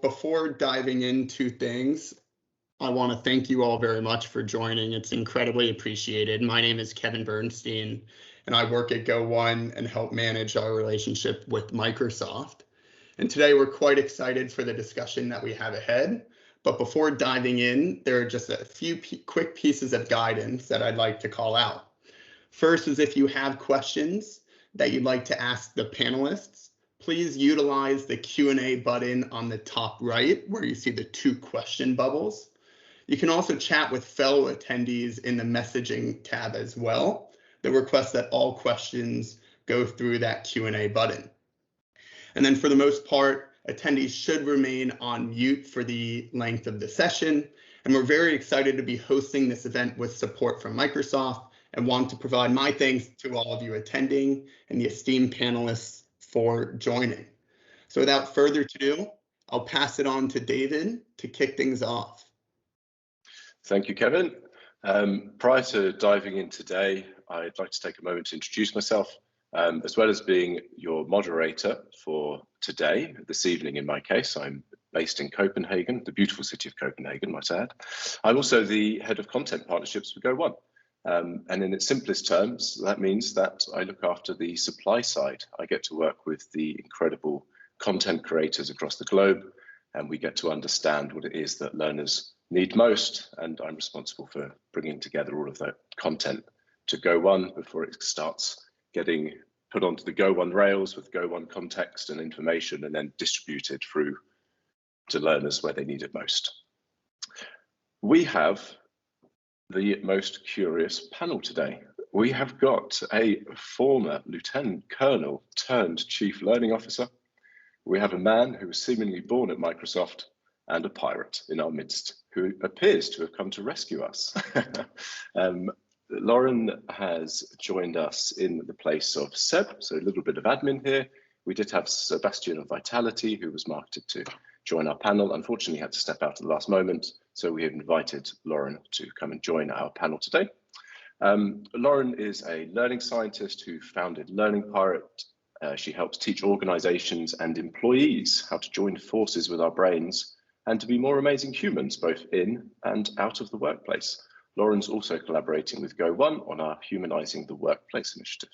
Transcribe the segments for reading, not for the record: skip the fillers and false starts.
before diving into things, I want to thank you all very much for joining. It's incredibly appreciated. My name is Kevin Bernstein, and I work at Go1 and help manage our relationship with Microsoft. And today we're quite excited for the discussion that we have ahead. But before diving in, there are just a few quick pieces of guidance that I'd like to call out. First is if you have questions that you'd like to ask the panelists, please utilize the Q&A button on the top right where you see the 2 question bubbles. You can also chat with fellow attendees in the messaging tab as well. The request that all questions go through that Q&A button. And then for the most part, attendees should remain on mute for the length of the session. And we're very excited to be hosting this event with support from Microsoft and want to provide my thanks to all of you attending and the esteemed panelists for joining. So without further ado, I'll pass it on to David to kick things off. Thank you, Kevin. Prior to diving in today, I'd like to take a moment to introduce myself. As well as being your moderator for today, this evening in my case, I'm based in Copenhagen, the beautiful city of Copenhagen, might I add. I'm also the head of content partnerships for Go1. And in its simplest terms, that means that I look after the supply side. I get to work with the incredible content creators across the globe, and we get to understand what it is that learners need most. And I'm responsible for bringing together all of that content to Go1 before it starts getting put onto the Go1 rails with Go1 context and information and then distributed through to learners where they need it most. We have the most curious panel today. We have got a former Lieutenant Colonel turned Chief Learning Officer. We have a man who was seemingly born at Microsoft and a pirate in our midst who appears to have come to rescue us. Lauren has joined us in the place of Seb, so a little bit of admin here. We did have Sebastian of Vitality, who was marketed to join our panel. Unfortunately, he had to step out at the last moment, so we have invited Lauren to come and join our panel today. Lauren is a learning scientist who founded Learning Pirate. She helps teach organizations and employees how to join forces with our brains and to be more amazing humans, both in and out of the workplace. Lauren's also collaborating with Go1 on our Humanizing the Workplace initiative.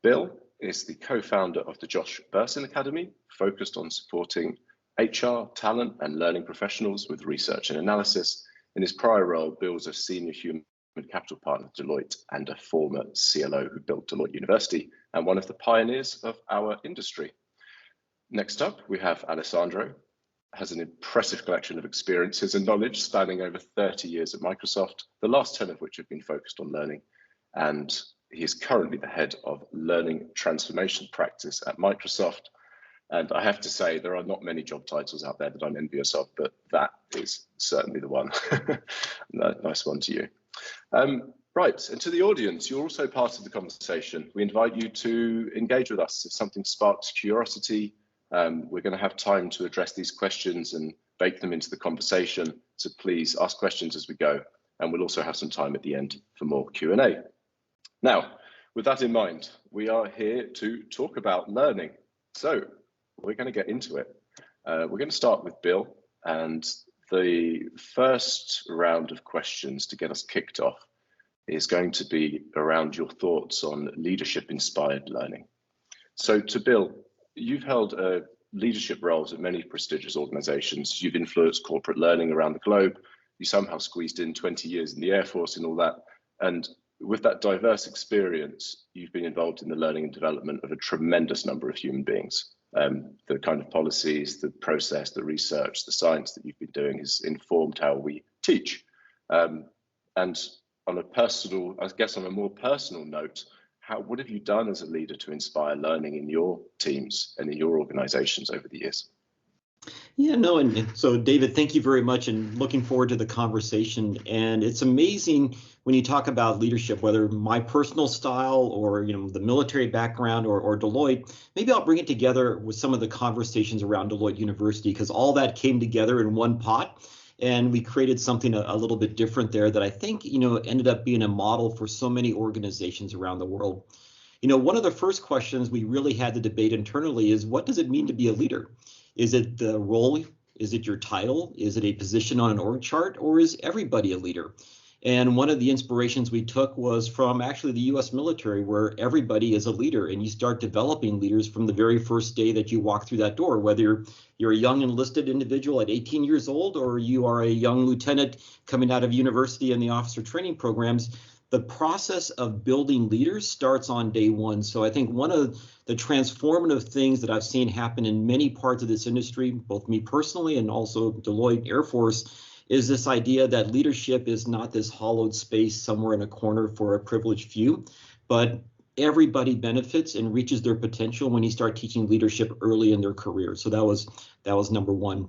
Bill is the co-founder of the Josh Bersin Academy, focused on supporting HR, talent, and learning professionals with research and analysis. In his prior role, Bill was a senior human capital partner at Deloitte and a former CLO who built Deloitte University and one of the pioneers of our industry. Next up, we have Alessandro. Has an impressive collection of experiences and knowledge spanning over 30 years at Microsoft, the last 10 of which have been focused on learning. And he is currently the head of learning transformation practice at Microsoft. And I have to say, there are not many job titles out there that I'm envious of, but that is certainly the one. Nice one to you. Right, and to the audience, you're also part of the conversation. We invite you to engage with us. If something sparks curiosity, we're going to have time to address these questions and bake them into the conversation. So please ask questions as we go. And we'll also have some time at the end for more Q&A. Now, with that in mind, we are here to talk about learning. So we're going to get into it. We're going to start with Bill. And the first round of questions to get us kicked off is going to be around your thoughts on leadership-inspired learning. So to Bill, you've held leadership roles at many prestigious organizations. You've influenced corporate learning around the globe. You somehow squeezed in 20 years in the Air Force and all that. And with that diverse experience, you've been involved in the learning and development of a tremendous number of human beings. The kind of policies, the process, the research, the science that you've been doing has informed how we teach. And on a personal, I guess on a more personal note, what have you done as a leader to inspire learning in your teams and in your organizations over the years? Yeah, no, and so David, thank you very much, and looking forward to the conversation. And it's amazing when you talk about leadership, whether my personal style or the military background or Deloitte. Maybe I'll bring it together with some of the conversations around Deloitte University, because all that came together in one pot. And we created something a little bit different there that I think, ended up being a model for so many organizations around the world. One of the first questions we really had to debate internally is, what does it mean to be a leader? Is it the role Is it your title? Is it a position on an org chart? Or is everybody a leader? And one of the inspirations we took was from actually the US military, where everybody is a leader, and you start developing leaders from the very first day that you walk through that door, whether you're a young enlisted individual at 18 years old, or you are a young lieutenant coming out of university in the officer training programs. The process of building leaders starts on day one. So I think one of the transformative things that I've seen happen in many parts of this industry, both me personally and also Deloitte Air Force, is this idea that leadership is not this hollowed space somewhere in a corner for a privileged few, but everybody benefits and reaches their potential when you start teaching leadership early in their career. So that was number one.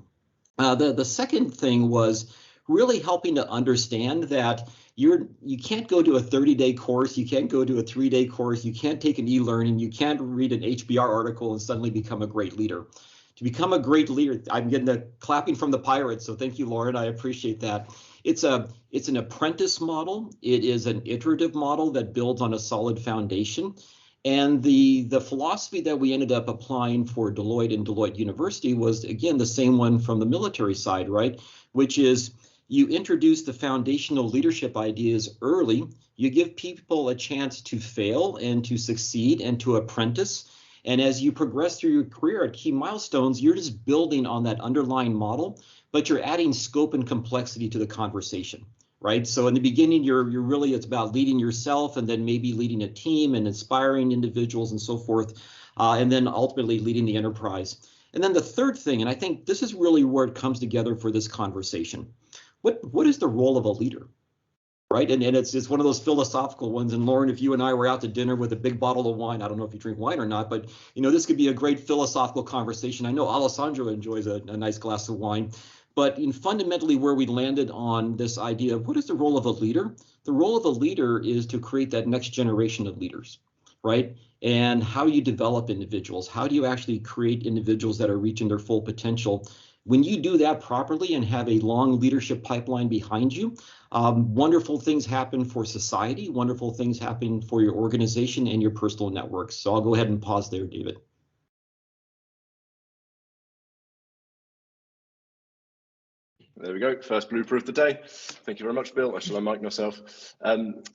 The second thing was really helping to understand that you can't go to a 30-day course, you can't go to a 3-day course, you can't take an e-learning, you can't read an HBR article and suddenly become a great leader. To become a great leader, I'm getting the clapping from the pirates, so thank you, Lauren, I appreciate that. It's an apprentice model. It is an iterative model that builds on a solid foundation. And the philosophy that we ended up applying for Deloitte and Deloitte University was, again, the same one from the military side, right? Which is you introduce the foundational leadership ideas early, you give people a chance to fail and to succeed and to apprentice. And as you progress through your career at key milestones, you're just building on that underlying model, but you're adding scope and complexity to the conversation, right? So in the beginning, you're really, it's about leading yourself and then maybe leading a team and inspiring individuals and so forth, and then ultimately leading the enterprise. And then the third thing, and I think this is really where it comes together for this conversation. What is the role of a leader? Right. And it's one of those philosophical ones. And Lauren, if you and I were out to dinner with a big bottle of wine, I don't know if you drink wine or not, but, you know, this could be a great philosophical conversation. I know Alessandro enjoys a nice glass of wine, but fundamentally where we landed on this idea of what is the role of a leader? The role of a leader is to create that next generation of leaders, right? And how you develop individuals, how do you actually create individuals that are reaching their full potential? When you do that properly and have a long leadership pipeline behind you, wonderful things happen for society, wonderful things happen for your organization and your personal networks. So I'll go ahead and pause there, David. There we go, first blooper of the day. Thank you very much, Bill. I shall unmic myself.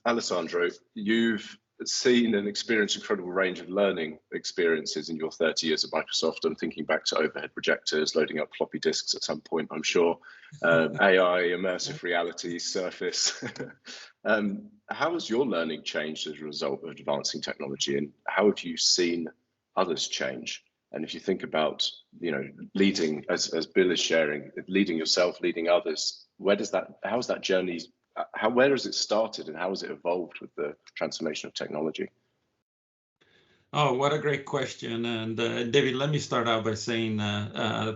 Alessandro, you've seen and experienced incredible range of learning experiences in your 30 years at Microsoft. I'm thinking back to overhead projectors, loading up floppy disks at some point, I'm sure. AI, immersive reality, Surface. How has your learning changed as a result of advancing technology, and how have you seen others change? And if you think about, you know, leading, as Bill is sharing, leading yourself, leading others, where has that journey, where has it started and how has it evolved with the transformation of technology? Oh, what a great question. And David, let me start out by saying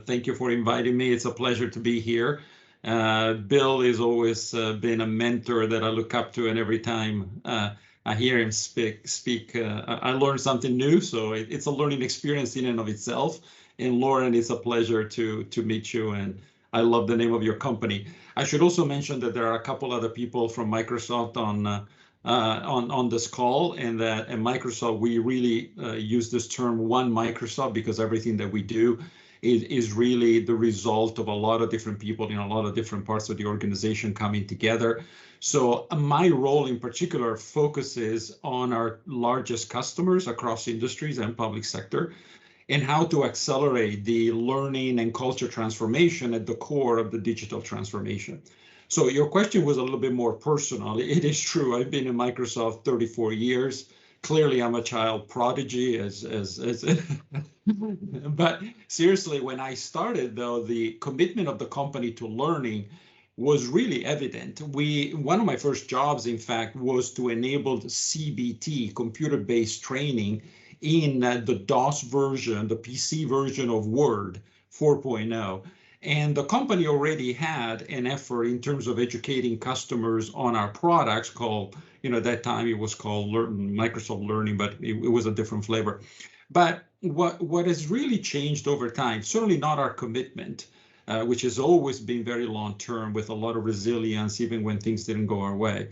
thank you for inviting me. It's a pleasure to be here. Bill has always been a mentor that I look up to, and every time I hear him speak, I learn something new. So it's a learning experience in and of itself. And Lauren, it's a pleasure to meet you, and I love the name of your company. I should also mention that there are a couple other people from Microsoft on this call, and that at Microsoft we really use this term One Microsoft, because everything that we do is really the result of a lot of different people in a lot of different parts of the organization coming together. So my role in particular focuses on our largest customers across industries and public sector, and how to accelerate the learning and culture transformation at the core of the digital transformation. So your question was a little bit more personal. It is true, I've been in Microsoft 34 years. Clearly, I'm a child prodigy, but seriously, when I started, though, the commitment of the company to learning was really evident. One of my first jobs, in fact, was to enable the CBT, computer-based training, in the DOS version, the PC version of Word 4.0. And the company already had an effort in terms of educating customers on our products called, at that time it was called Microsoft Learning, but it was a different flavor. But what has really changed over time, certainly not our commitment, which has always been very long-term with a lot of resilience, even when things didn't go our way.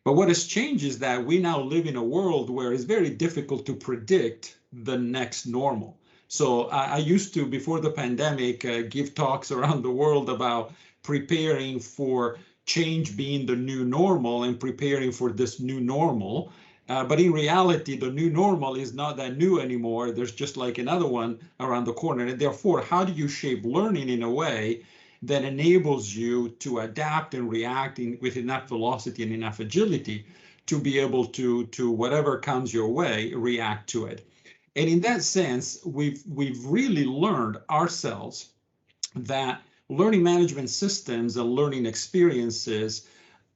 But what has changed is that we now live in a world where it's very difficult to predict the next normal. So I used to, before the pandemic, give talks around the world about preparing for change being the new normal and preparing for this new normal. But in reality, the new normal is not that new anymore. There's just like another one around the corner. And therefore, how do you shape learning in a way that enables you to adapt and react with enough velocity and enough agility to be able to whatever comes your way, react to it? And in that sense, we've really learned ourselves that learning management systems and learning experiences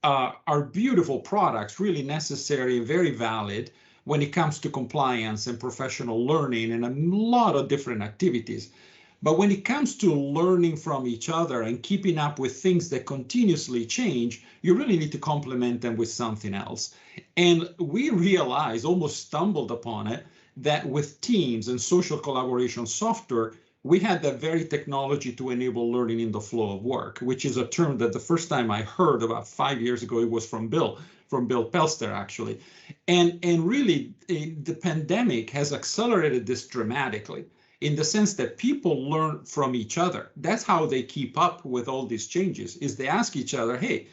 are beautiful products, really necessary and very valid when it comes to compliance and professional learning and a lot of different activities. But when it comes to learning from each other and keeping up with things that continuously change, you really need to complement them with something else. And we realized, almost stumbled upon it, that with teams and social collaboration software, we had that very technology to enable learning in the flow of work, which is a term that the first time I heard about 5 years ago, it was from Bill Pelster, actually. And really, the pandemic has accelerated this dramatically in the sense that people learn from each other. That's how they keep up with all these changes, is they ask each other, hey,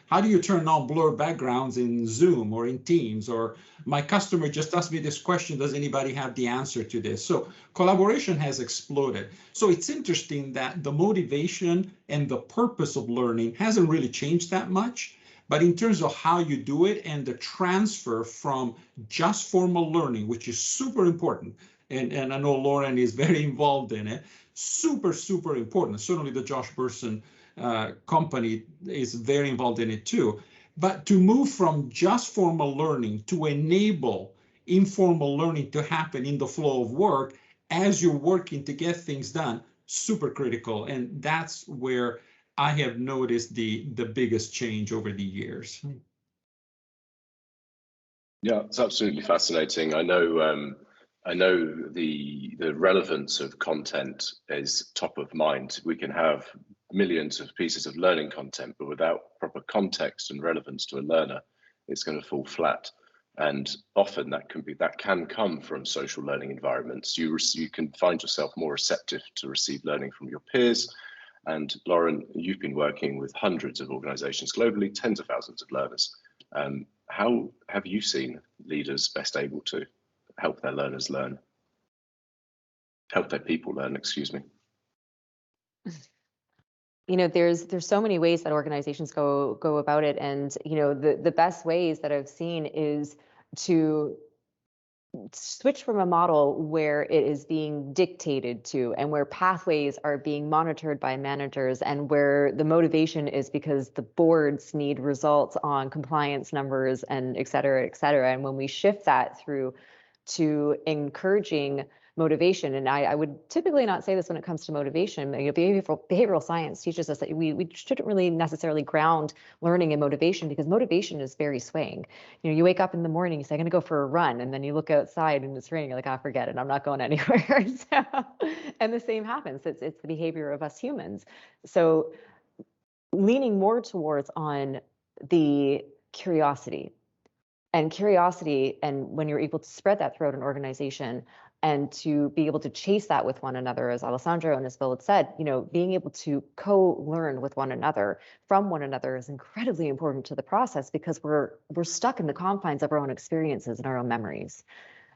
how do you turn on blur backgrounds in Zoom or in Teams? Or my customer just asked me this question, does anybody have the answer to this? So collaboration has exploded. So it's interesting that the motivation and the purpose of learning hasn't really changed that much. But in terms of how you do it and the transfer from just formal learning, which is super important, and I know Lauren is very involved in it, super, super important. Certainly the Josh Burson company is very involved in it too. But to move from just formal learning to enable informal learning to happen in the flow of work as you're working to get things done, super critical. And that's where I have noticed the biggest change over the years. Yeah, it's absolutely fascinating. I know the relevance of content is top of mind. We can have millions of pieces of learning content, but without proper context and relevance to a learner, it's going to fall flat. And often that can come from social learning environments. You can find yourself more receptive to receive learning from your peers. And Lauren, you've been working with hundreds of organizations globally, tens of thousands of learners. How have you seen leaders best able to help their learners learn? Help their people learn, excuse me. There's so many ways that organizations go about it. And, the best ways that I've seen is to switch from a model where it is being dictated to and where pathways are being monitored by managers and where the motivation is because the boards need results on compliance numbers and et cetera, et cetera. And when we shift that through to encouraging motivation, and I would typically not say this when it comes to motivation. Behavioral science teaches us that we shouldn't really necessarily ground learning in motivation because motivation is very swaying. You wake up in the morning, you say, I'm going to go for a run, and then you look outside and it's raining. You're like, forget it, I'm not going anywhere. And the same happens. It's the behavior of us humans. So leaning more towards on the curiosity, and when you're able to spread that throughout an organization and to be able to chase that with one another, as Alessandro and as Bill had said, being able to co-learn with one another, from one another, is incredibly important to the process because we're stuck in the confines of our own experiences and our own memories.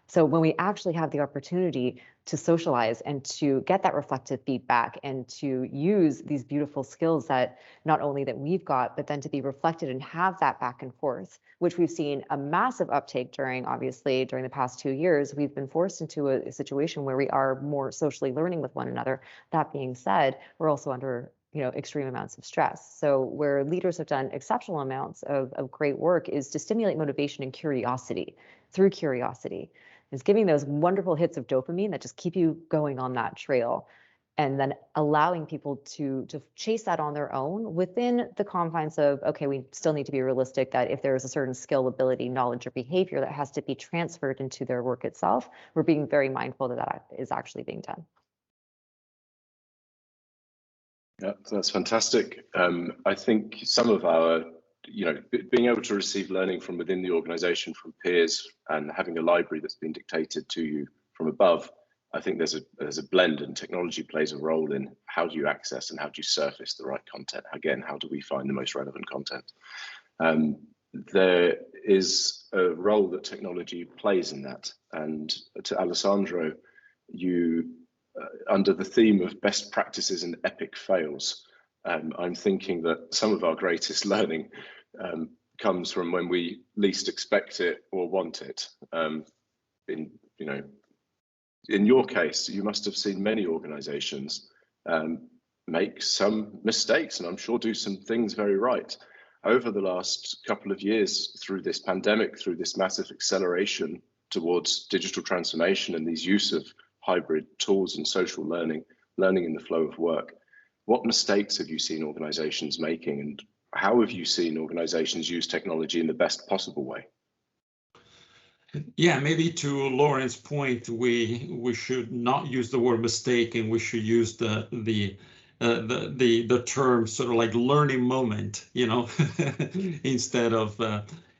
So when we actually have the opportunity to socialize and to get that reflective feedback and to use these beautiful skills that not only that we've got, but then to be reflected and have that back and forth, which we've seen a massive uptake during the past 2 years, we've been forced into a situation where we are more socially learning with one another. That being said, we're also under extreme amounts of stress. So where leaders have done exceptional amounts of great work is to stimulate motivation and curiosity through curiosity. Is giving those wonderful hits of dopamine that just keep you going on that trail, and then allowing people to chase that on their own within the confines of, okay, we still need to be realistic that if there is a certain skill, ability, knowledge, or behavior that has to be transferred into their work itself, we're being very mindful that is actually being done. Yeah, that's fantastic. I think some of our being able to receive learning from within the organization, from peers, and having a library that's been dictated to you from above I think there's a blend, and technology plays a role in how do you access and how do you surface the right content. Again, how do we find the most relevant content? There is a role that technology plays in that. And to Alessandro, you, under the theme of best practices and epic fails, I'm thinking that some of our greatest learning comes from when we least expect it or want it. In your case, you must have seen many organizations make some mistakes, and I'm sure do some things very right. Over the last couple of years, through this pandemic, through this massive acceleration towards digital transformation and these use of hybrid tools and social learning in the flow of work, what mistakes have you seen organizations making, and how have you seen organizations use technology in the best possible way? Yeah, maybe to Lauren's point, we should not use the word mistake, and we should use the term sort of like learning moment, instead of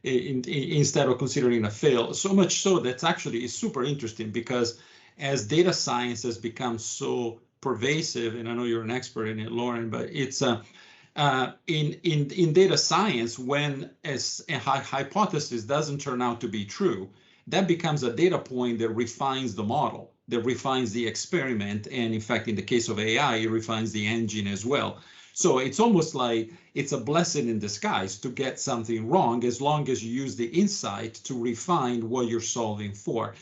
considering a fail. So much so that's actually is super interesting, because as data science has become so pervasive, and I know you're an expert in it, Lauren, but it's in data science, when a hypothesis doesn't turn out to be true, that becomes a data point that refines the model, that refines the experiment, and in fact, in the case of AI, it refines the engine as well. So it's almost like it's a blessing in disguise to get something wrong, as long as you use the insight to refine what you're solving for.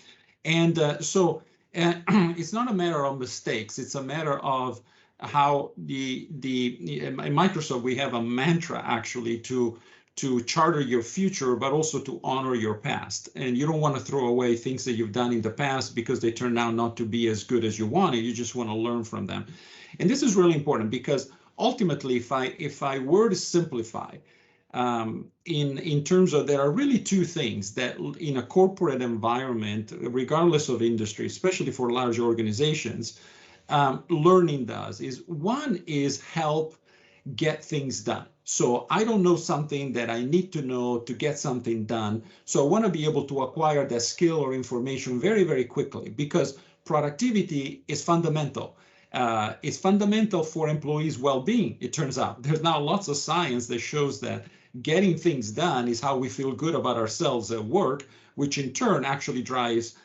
And so it's not a matter of mistakes, it's a matter of how in Microsoft, we have a mantra actually to charter your future, but also to honor your past. And you don't want to throw away things that you've done in the past because they turned out not to be as good as you wanted. You just want to learn from them. And this is really important, because ultimately, if I were to simplify, in terms of, there are really two things that in a corporate environment, regardless of industry, especially for large organizations, learning does is, one is help get things done. So I don't know something that I need to know to get something done. So I want to be able to acquire that skill or information very, very quickly, because productivity is fundamental. It's fundamental for employees' well-being, it turns out. There's now lots of science that shows that getting things done is how we feel good about ourselves at work, which in turn actually drives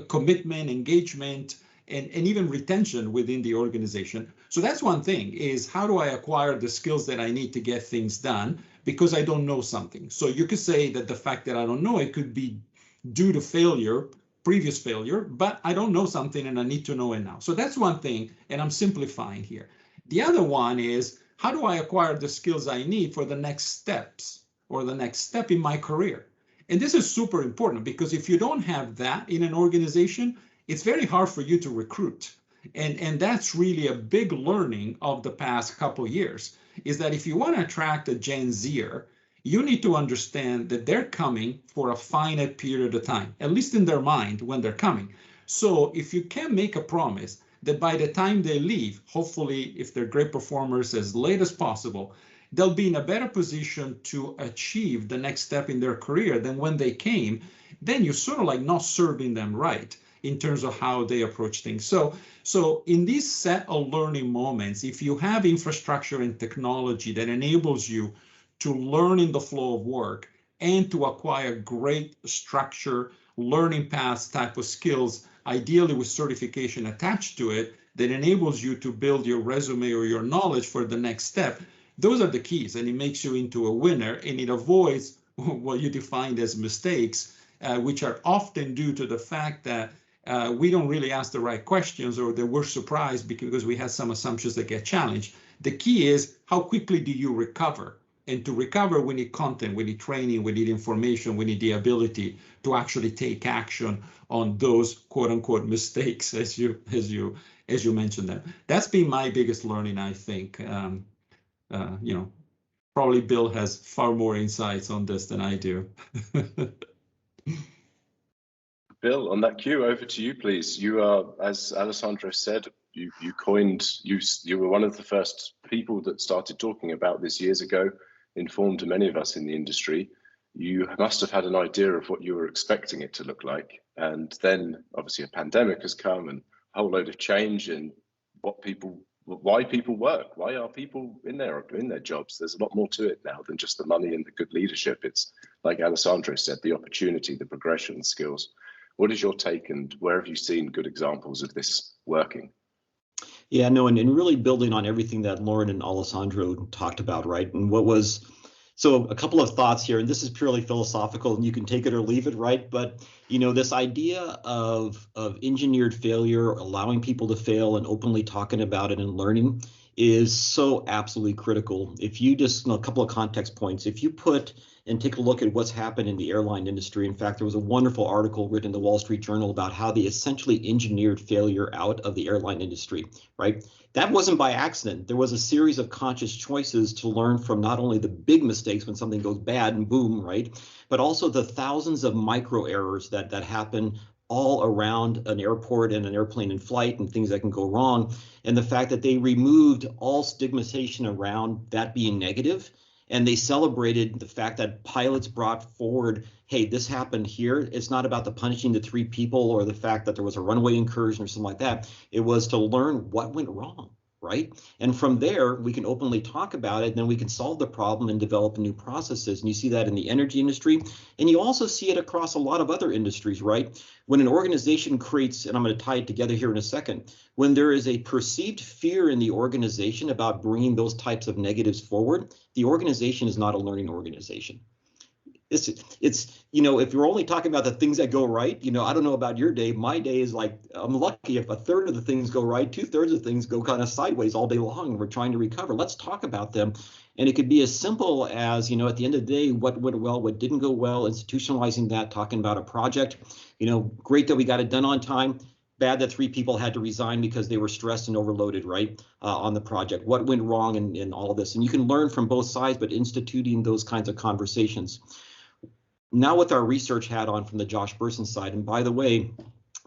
commitment, engagement, and even retention within the organization. So that's one thing, is how do I acquire the skills that I need to get things done, because I don't know something. So you could say that the fact that I don't know it could be due to failure, previous failure, but I don't know something and I need to know it now. So that's one thing, and I'm simplifying here. The other one is, how do I acquire the skills I need for the next steps, or the next step in my career? And this is super important, because if you don't have that in an organization, it's very hard for you to recruit. And that's really a big learning of the past couple of years, is that if you want to attract a Gen Zer, you need to understand that they're coming for a finite period of time, at least in their mind when they're coming. So if you can make a promise that by the time they leave, hopefully if they're great performers, as late as possible, they'll be in a better position to achieve the next step in their career than when they came, then you're sort of like not serving them right in terms of how they approach things. So in these set of learning moments, if you have infrastructure and technology that enables you to learn in the flow of work and to acquire great structure, learning paths type of skills, ideally with certification attached to it, that enables you to build your resume or your knowledge for the next step, those are the keys, and it makes you into a winner, and it avoids what you defined as mistakes, which are often due to the fact that we don't really ask the right questions, or that we're surprised because we had some assumptions that get challenged. The key is, how quickly do you recover? And to recover, we need content, we need training, we need information, we need the ability to actually take action on those quote unquote mistakes, as you mentioned them. That's been my biggest learning, I think. Probably Bill has far more insights on this than I do. Bill, on that cue, over to you, please. You are, as Alessandro said, you were one of the first people that started talking about this years ago, informed many of us in the industry. you must have had an idea of what you were expecting it to look like. And then obviously a pandemic has come and a whole load of change in why people work. Why are people in their jobs? There's a lot more to it now than just the money and the good leadership. It's like Alessandro said, the opportunity, the progression, the skills. What is your take, and where have you seen good examples of this working? Yeah, no, and really building on everything that Lauren and Alessandro talked about, right? And so a couple of thoughts here, and this is purely philosophical, and you can take it or leave it, right? But this idea of engineered failure, allowing people to fail and openly talking about it and learning is so absolutely critical. If you just, a couple of context points, if you put and take a look at what's happened in the airline industry. In fact, there was a wonderful article written in the Wall Street Journal about how they essentially engineered failure out of the airline industry, right? That wasn't by accident. There was a series of conscious choices to learn from not only the big mistakes when something goes bad and boom, right? But also the thousands of micro errors that happen all around an airport and an airplane in flight and things that can go wrong. And the fact that they removed all stigmatization around that being negative. And they celebrated the fact that pilots brought forward, hey, this happened here. It's not about the punishing the 3 people or the fact that there was a runway incursion or something like that. It was to learn what went wrong, right? And from there, we can openly talk about it, and then we can solve the problem and develop new processes. And you see that in the energy industry, and you also see it across a lot of other industries, right? When an organization creates, and I'm going to tie it together here in a second, when there is a perceived fear in the organization about bringing those types of negatives forward, the organization is not a learning organization. It's if you're only talking about the things that go right, I don't know about your day. My day is like, I'm lucky if a third of the things go right, 2/3 of things go kind of sideways all day long. We're trying to recover. Let's talk about them. And it could be as simple as, at the end of the day, what went well, what didn't go well, institutionalizing that, talking about a project. Great that we got it done on time. Bad that 3 people had to resign because they were stressed and overloaded, right, on the project. What went wrong in all of this? And you can learn from both sides, but instituting those kinds of conversations. Now with our research hat on from the Josh Burson side, and by the way,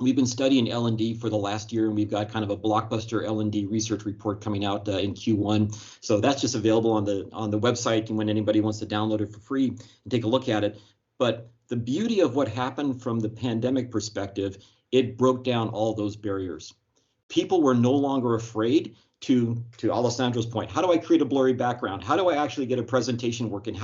we've been studying L&D for the last year, and we've got kind of a blockbuster L&D research report coming out in Q1. So that's just available on the website, and when anybody wants to download it for free and take a look at it. But the beauty of what happened from the pandemic perspective, it broke down all those barriers. People were no longer afraid to Alessandro's point. How do I create a blurry background? How do I actually get a presentation working?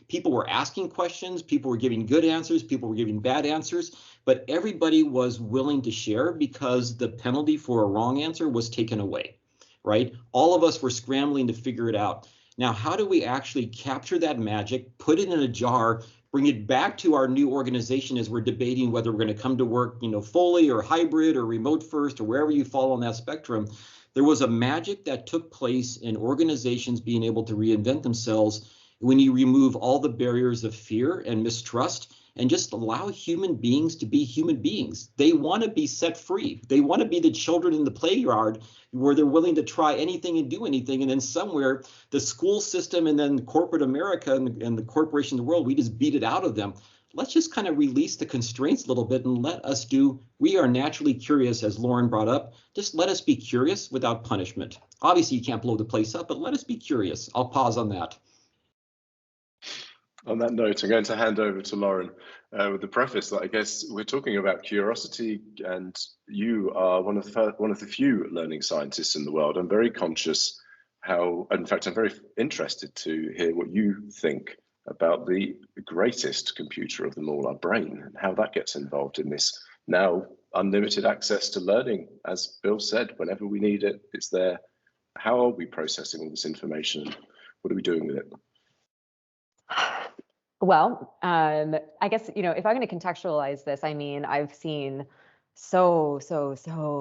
People were asking questions, people were giving good answers, people were giving bad answers, but everybody was willing to share because the penalty for a wrong answer was taken away, right? All of us were scrambling to figure it out. Now, how do we actually capture that magic, put it in a jar, bring it back to our new organization as we're debating whether we're going to come to work, fully or hybrid or remote first or wherever you fall on that spectrum? There was a magic that took place in organizations being able to reinvent themselves when you remove all the barriers of fear and mistrust and just allow human beings to be human beings. They want to be set free. They want to be the children in the playground where they're willing to try anything and do anything. And then somewhere the school system and then corporate America and the corporation of the world, we just beat it out of them. Let's just kind of release the constraints a little bit and let us we are naturally curious, as Lauren brought up. Just let us be curious without punishment. Obviously, you can't blow the place up, but let us be curious. I'll pause on that. On that note, I'm going to hand over to Lauren with the preface that I guess we're talking about curiosity, and you are one of the few learning scientists in the world. I'm very conscious in fact, I'm very interested to hear what you think about the greatest computer of them all, our brain, and how that gets involved in this now unlimited access to learning. As Bill said, whenever we need it, it's there. How are we processing all this information? What are we doing with it? Well, I guess, if I'm going to contextualize this, I've seen so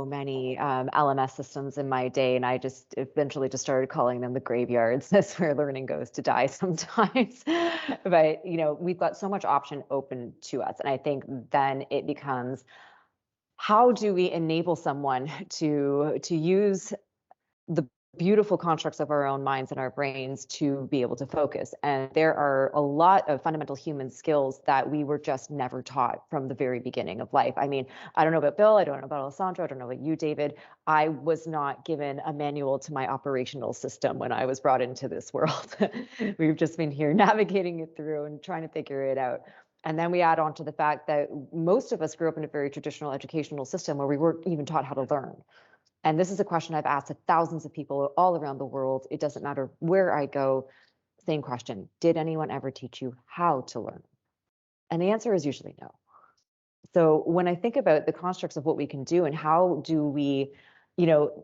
many LMS systems in my day, and I just eventually just started calling them the graveyards. That's where learning goes to die sometimes. But we've got so much option open to us, and I think then it becomes, how do we enable someone to use the beautiful constructs of our own minds and our brains to be able to focus. And there are a lot of fundamental human skills that we were just never taught from the very beginning of life. I mean, I don't know about Bill, I don't know about Alessandro, I don't know about you, David. I was not given a manual to my operational system when I was brought into this world. We've just been here navigating it through and trying to figure it out. And then we add on to the fact that most of us grew up in a very traditional educational system where we weren't even taught how to learn. And this is a question I've asked to thousands of people all around the world. It doesn't matter where I go. Same question. Did anyone ever teach you how to learn? And the answer is usually no. So when I think about the constructs of what we can do and how do we,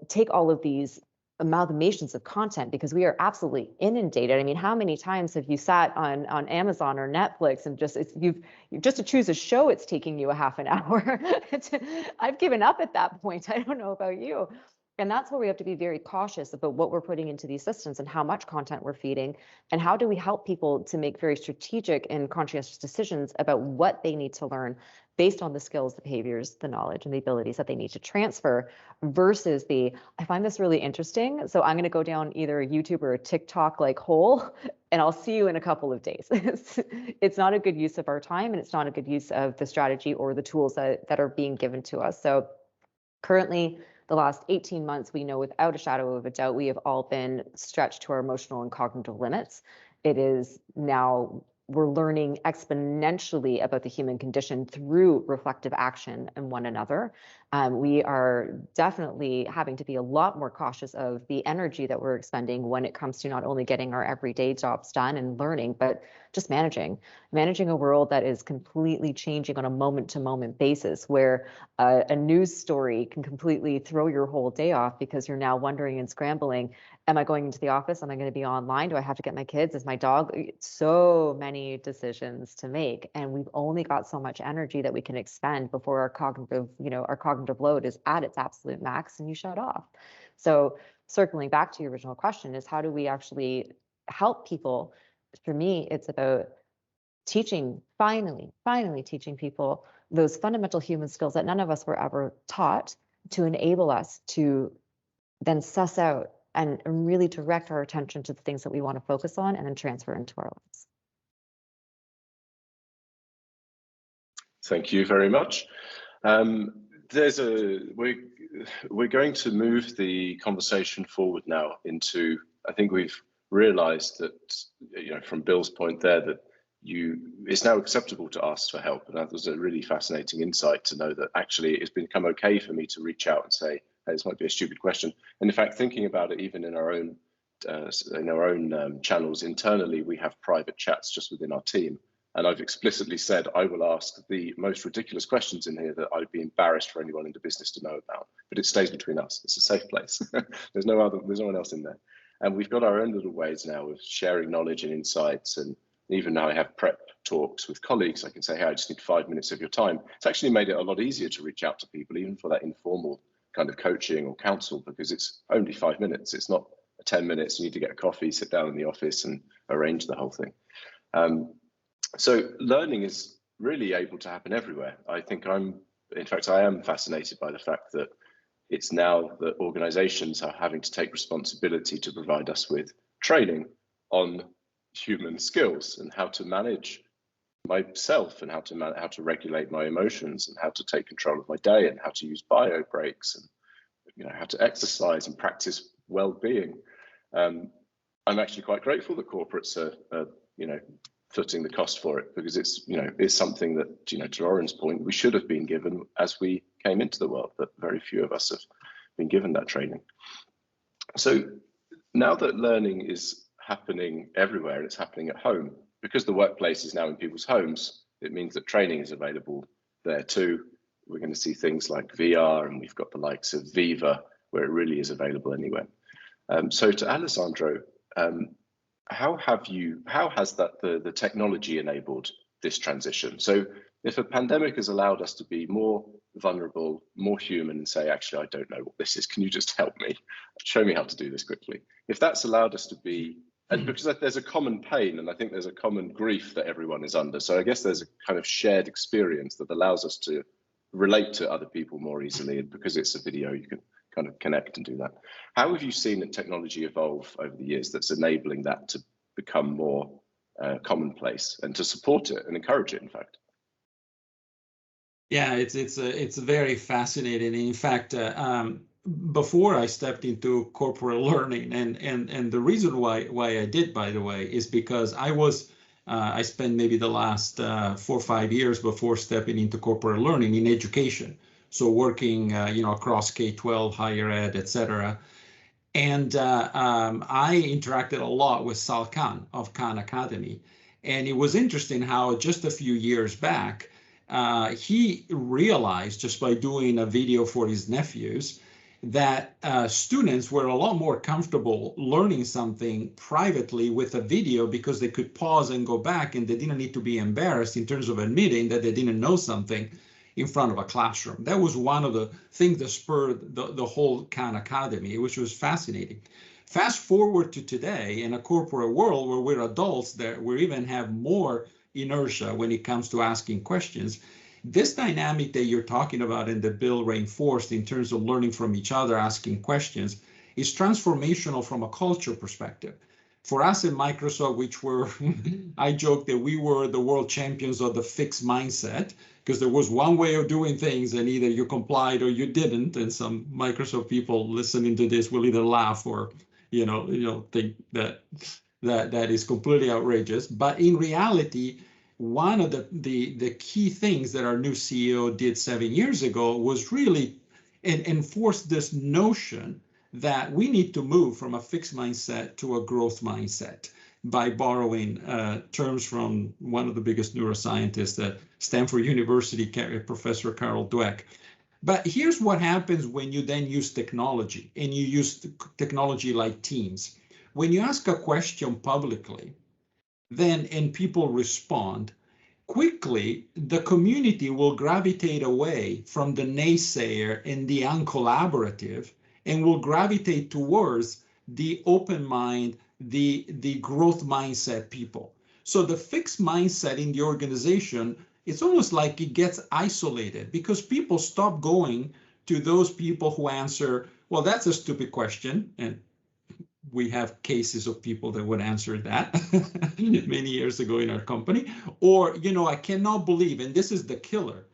take all of these amalgamations of content, because we are absolutely inundated. I mean, how many times have you sat on Amazon or Netflix and you've just to choose a show, it's taking you a half an hour. I've given up at that point. I don't know about you. And that's where we have to be very cautious about what we're putting into these systems and how much content we're feeding, and how do we help people to make very strategic and conscientious decisions about what they need to learn based on the skills, the behaviors, the knowledge, and the abilities that they need to transfer, versus I find this really interesting, so I'm going to go down either a YouTube or a TikTok like hole, and I'll see you in a couple of days. It's not a good use of our time, and it's not a good use of the strategy or the tools that are being given to us. So currently, the last 18 months, we know without a shadow of a doubt, we have all been stretched to our emotional and cognitive limits. It is now, we're learning exponentially about the human condition through reflective action and one another. We are definitely having to be a lot more cautious of the energy that we're expending when it comes to not only getting our everyday jobs done and learning, but just managing a world that is completely changing on a moment-to-moment basis, where a news story can completely throw your whole day off because you're now wondering and scrambling, am I going into the office? Am I going to be online? Do I have to get my kids? Is my dog? So many decisions to make. And we've only got so much energy that we can expend before our cognitive load is at its absolute max and you shut off. So circling back to your original question is, how do we actually help people? For me, it's about teaching, finally teaching people those fundamental human skills that none of us were ever taught, to enable us to then suss out and really direct our attention to the things that we want to focus on and then transfer into our lives. Thank you very much. We're going to move the conversation forward now into, I think we've realized that, from Bill's point there, that it's now acceptable to ask for help. And that was a really fascinating insight to know that actually it's become okay for me to reach out and say, hey, this might be a stupid question. And in fact, thinking about it, even in our own channels internally, we have private chats just within our team. And I've explicitly said I will ask the most ridiculous questions in here that I'd be embarrassed for anyone in the business to know about. But it stays between us. It's a safe place. There's no one else in there. And we've got our own little ways now of sharing knowledge and insights. And even now I have prep talks with colleagues. I can say, hey, I just need 5 minutes of your time. It's actually made it a lot easier to reach out to people, even for that informal kind of coaching or counsel, because it's only 5 minutes. It's not 10 minutes. You need to get a coffee, sit down in the office and arrange the whole thing. So learning is really able to happen everywhere. I am fascinated by the fact that it's now that organizations are having to take responsibility to provide us with training on human skills and how to manage myself and how to regulate my emotions and how to take control of my day and how to use bio breaks and how to exercise and practice well-being. I'm actually quite grateful that corporates are footing the cost for it, because it's something that, to Lauren's point, we should have been given as we came into the world, but very few of us have been given that training. So now that learning is happening everywhere and it's happening at home, because the workplace is now in people's homes, it means that training is available there too. We're going to see things like VR, and we've got the likes of Viva, where it really is available anywhere. So to Alessandro, how has the technology enabled this transition? So if a pandemic has allowed us to be more vulnerable, more human, and say, actually, I don't know what this is, can you just help me? Show me how to do this quickly. If that's allowed us to be, and because there's a common pain, and I think there's a common grief that everyone is under. So I guess there's a kind of shared experience that allows us to relate to other people more easily. And because it's a video, you can kind of connect and do that. How have you seen technology evolve over the years that's enabling that to become more commonplace and to support it and encourage it, in fact? Yeah, it's very fascinating. In fact, before I stepped into corporate learning, and the reason why I did, by the way, is because I spent maybe the last 4 or 5 years before stepping into corporate learning in education. So working, across K-12, higher ed, etc. And I interacted a lot with Sal Khan of Khan Academy. And it was interesting how just a few years back, he realized just by doing a video for his nephews that students were a lot more comfortable learning something privately with a video because they could pause and go back and they didn't need to be embarrassed in terms of admitting that they didn't know something in front of a classroom. That was one of the things that spurred the whole Khan Academy, which was fascinating. Fast forward to today in a corporate world where we're adults, that we even have more inertia when it comes to asking questions. This dynamic that you're talking about and that Bill reinforced in terms of learning from each other, asking questions, is transformational from a culture perspective. For us in Microsoft, which were, I joke that we were the world champions of the fixed mindset, because there was one way of doing things and either you complied or you didn't. And some Microsoft people listening to this will either laugh or, think that is completely outrageous. But in reality, one of the key things that our new CEO did 7 years ago was really enforce this notion that we need to move from a fixed mindset to a growth mindset by borrowing terms from one of the biggest neuroscientists at Stanford University, Professor Carol Dweck. But here's what happens when you then use technology, and you use technology like Teams. When you ask a question publicly, and people respond, quickly the community will gravitate away from the naysayer and the uncollaborative and will gravitate towards the open mind, the growth mindset people. So the fixed mindset in the organization, it's almost like it gets isolated because people stop going to those people who answer, well, that's a stupid question. And we have cases of people that would answer that many years ago in our company. Or, I cannot believe, and this is the killer,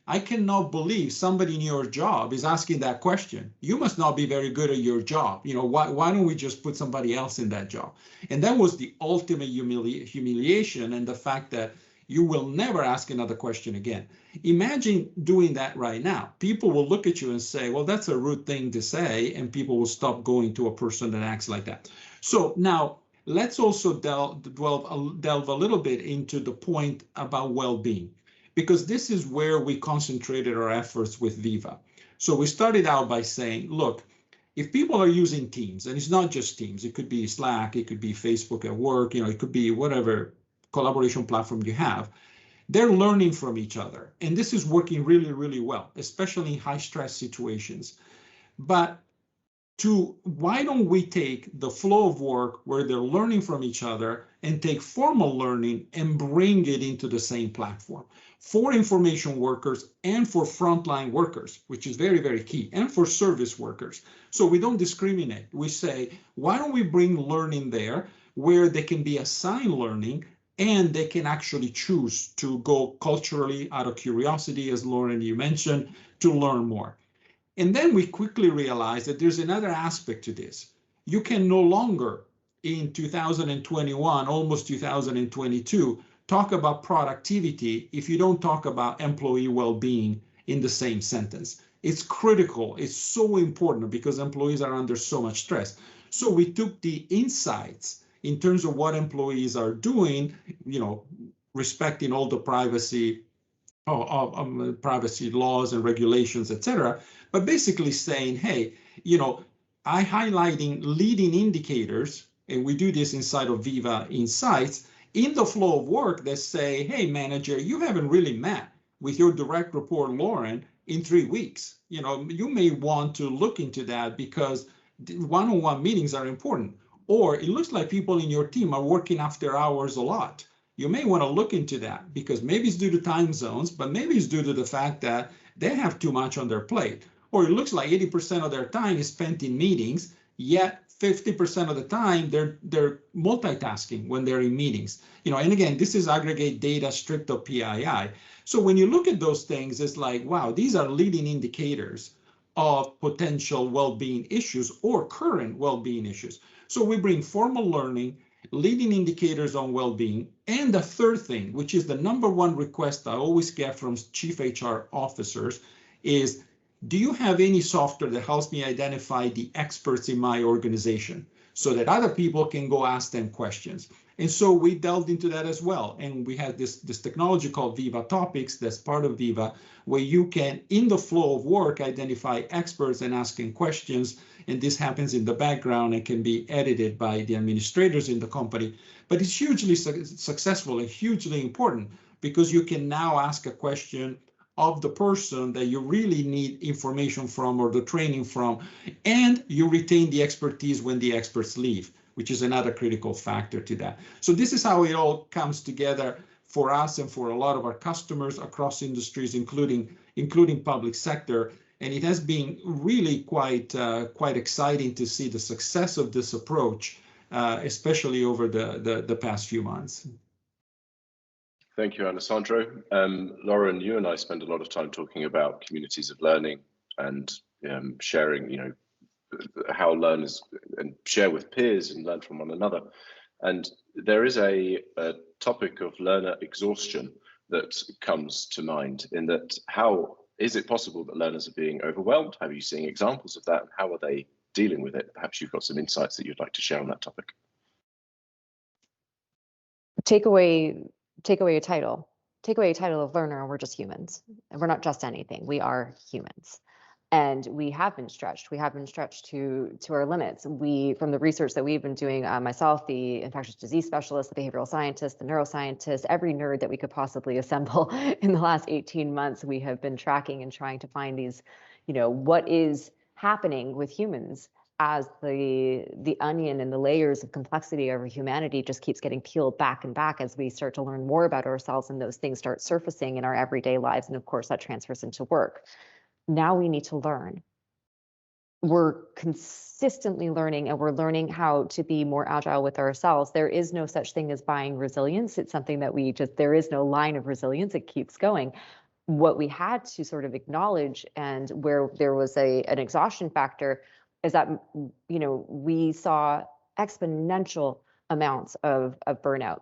I cannot believe somebody in your job is asking that question. You must not be very good at your job. Why don't we just put somebody else in that job? And that was the ultimate humiliation, and the fact that you will never ask another question again. Imagine doing that right now. People will look at you and say, well, that's a rude thing to say, and people will stop going to a person that acts like that. So now let's also delve a little bit into the point about well-being, because this is where we concentrated our efforts with Viva. So we started out by saying, look, if people are using Teams, and it's not just Teams, it could be Slack, it could be Facebook at work, it could be whatever collaboration platform you have, they're learning from each other. And this is working really, really well, especially in high stress situations. But why don't we take the flow of work where they're learning from each other and take formal learning and bring it into the same platform for information workers and for frontline workers, which is very, very key, and for service workers. So we don't discriminate. We say, why don't we bring learning there where they can be assigned learning and they can actually choose to go culturally out of curiosity, as Lauren, you mentioned, to learn more. And then we quickly realized that there's another aspect to this. You can no longer, in 2021, almost 2022, talk about productivity if you don't talk about employee well-being in the same sentence. It's critical. It's so important because employees are under so much stress. So we took the insights in terms of what employees are doing, respecting all the privacy laws and regulations, etc. But basically saying, hey, I highlighting leading indicators, and we do this inside of Viva Insights, in the flow of work that say, hey, manager, you haven't really met with your direct report, Lauren, in 3 weeks. You may want to look into that because one-on-one meetings are important. Or it looks like people in your team are working after hours a lot. You may want to look into that because maybe it's due to time zones, but maybe it's due to the fact that they have too much on their plate. or it looks like 80% of their time is spent in meetings, yet 50% of the time they're multitasking when they're in meetings. And again, this is aggregate data stripped of PII. So when you look at those things, it's like, wow, these are leading indicators of potential well-being issues or current well-being issues. So we bring formal learning, leading indicators on well-being, and the third thing, which is the number one request I always get from chief HR officers, is, do you have any software that helps me identify the experts in my organization so that other people can go ask them questions? And so we delved into that as well. And we had this technology called Viva Topics that's part of Viva, where you can, in the flow of work, identify experts and asking questions. And this happens in the background and can be edited by the administrators in the company. But it's hugely successful and hugely important, because you can now ask a question of the person that you really need information from or the training from, and you retain the expertise when the experts leave, which is another critical factor to that. So this is how it all comes together for us and for a lot of our customers across industries, including public sector. And it has been really quite exciting to see the success of this approach, especially over the past few months. Thank you, Alessandro. Lauren, you and I spend a lot of time talking about communities of learning and sharing, how learners and share with peers and learn from one another. And there is a topic of learner exhaustion that comes to mind, in that, how is it possible that learners are being overwhelmed? Have you seen examples of that? How are they dealing with it? Perhaps you've got some insights that you'd like to share on that topic. Take away a title of learner, and we're just humans. And we're not just anything. We are humans. And we have been stretched. We have been stretched to our limits. From the research that we've been doing, myself, the infectious disease specialist, the behavioral scientist, the neuroscientist, every nerd that we could possibly assemble in the last 18 months, we have been tracking and trying to find these, what is happening with humans as the onion and the layers of complexity over humanity just keeps getting peeled back and back as we start to learn more about ourselves, and those things start surfacing in our everyday lives. And of course, that transfers into work. Now we need to learn. We're consistently learning, and we're learning how to be more agile with ourselves. There is no such thing as buying resilience. It's something that there is no line of resilience. It keeps going. What we had to sort of acknowledge, and where there was an exhaustion factor, is that, we saw exponential amounts of burnout.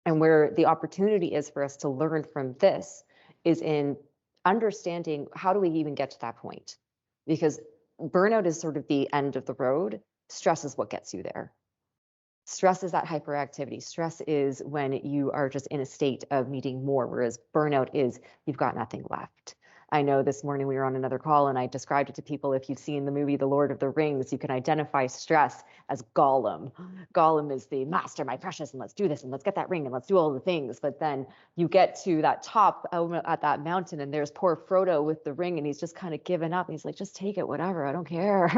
And where the opportunity is for us to learn from this is in understanding, how do we even get to that point? Because burnout is sort of the end of the road. Stress is what gets you there. Stress is that hyperactivity. Stress is when you are just in a state of needing more, whereas burnout is you've got nothing left. I know this morning we were on another call and I described it to people. If you've seen the movie The Lord of the Rings, you can identify stress as Gollum. Gollum is the master, my precious, and let's do this and let's get that ring and let's do all the things. But then you get to that top at that mountain and there's poor Frodo with the ring and he's just kind of given up. And he's like, just take it, whatever, I don't care.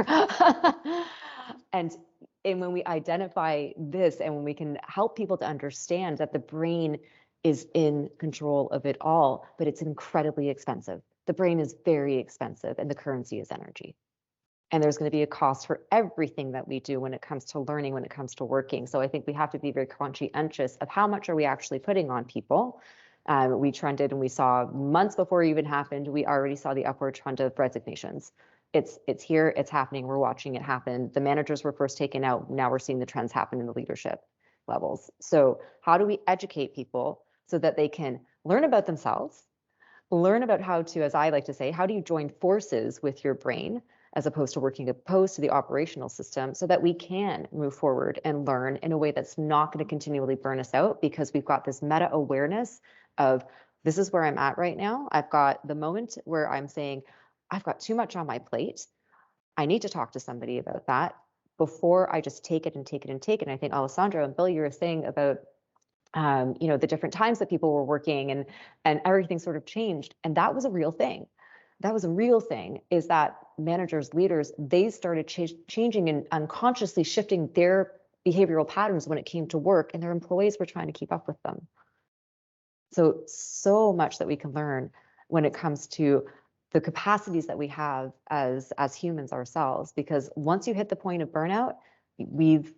And when we identify this and when we can help people to understand that the brain is in control of it all, but it's incredibly expensive. The brain is very expensive and the currency is energy. And there's going to be a cost for everything that we do when it comes to learning, when it comes to working. So I think we have to be very conscientious of how much are we actually putting on people. We trended and we saw months before it even happened, we already saw the upward trend of resignations. It's here, it's happening, we're watching it happen. The managers were first taken out, now we're seeing the trends happen in the leadership levels. So how do we educate people so that they can learn about themselves, learn about how to, as I like to say, how do you join forces with your brain as opposed to working opposed to the operational system, so that we can move forward and learn in a way that's not going to continually burn us out, because we've got this meta awareness of this is where I'm at right now. I've got the moment where I'm saying, I've got too much on my plate. I need to talk to somebody about that before I just take it and take it and take it. And I think Alessandro and Bill, you were saying about the different times that people were working and everything sort of changed. And that was a real thing. That was a real thing, is that managers, leaders, they started changing and unconsciously shifting their behavioral patterns when it came to work, and their employees were trying to keep up with them. So much that we can learn when it comes to the capacities that we have as humans ourselves, because once you hit the point of burnout, you've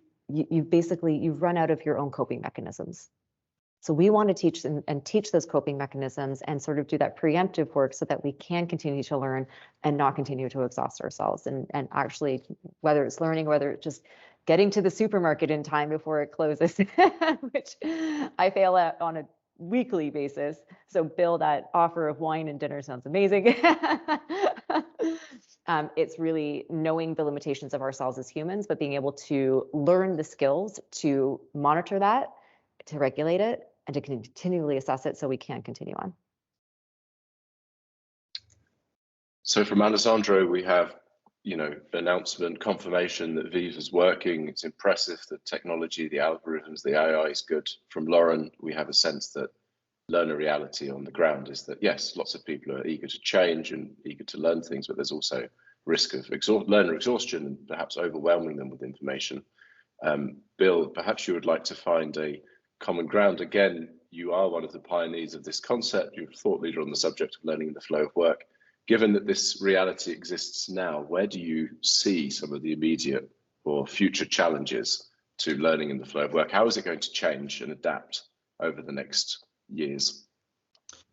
run out of your own coping mechanisms. So we want to teach and teach those coping mechanisms and sort of do that preemptive work so that we can continue to learn and not continue to exhaust ourselves. And actually, whether it's learning, whether it's just getting to the supermarket in time before it closes, which I fail at on a weekly basis. So Bill, that offer of wine and dinner sounds amazing. It's really knowing the limitations of ourselves as humans, but being able to learn the skills to monitor that, to regulate it, and to continually assess it so we can continue on. So from Alessandro, we have, announcement, confirmation that Viva's working. It's impressive, the technology, the algorithms, the AI is good. From Lauren, we have a sense that learner reality on the ground is that, yes, lots of people are eager to change and eager to learn things, but there's also risk of learner exhaustion and perhaps overwhelming them with information. Bill, perhaps you would like to find a common ground. Again, you are one of the pioneers of this concept. You're a thought leader on the subject of learning in the flow of work. Given that this reality exists now, where do you see some of the immediate or future challenges to learning in the flow of work? How is it going to change and adapt over the next years?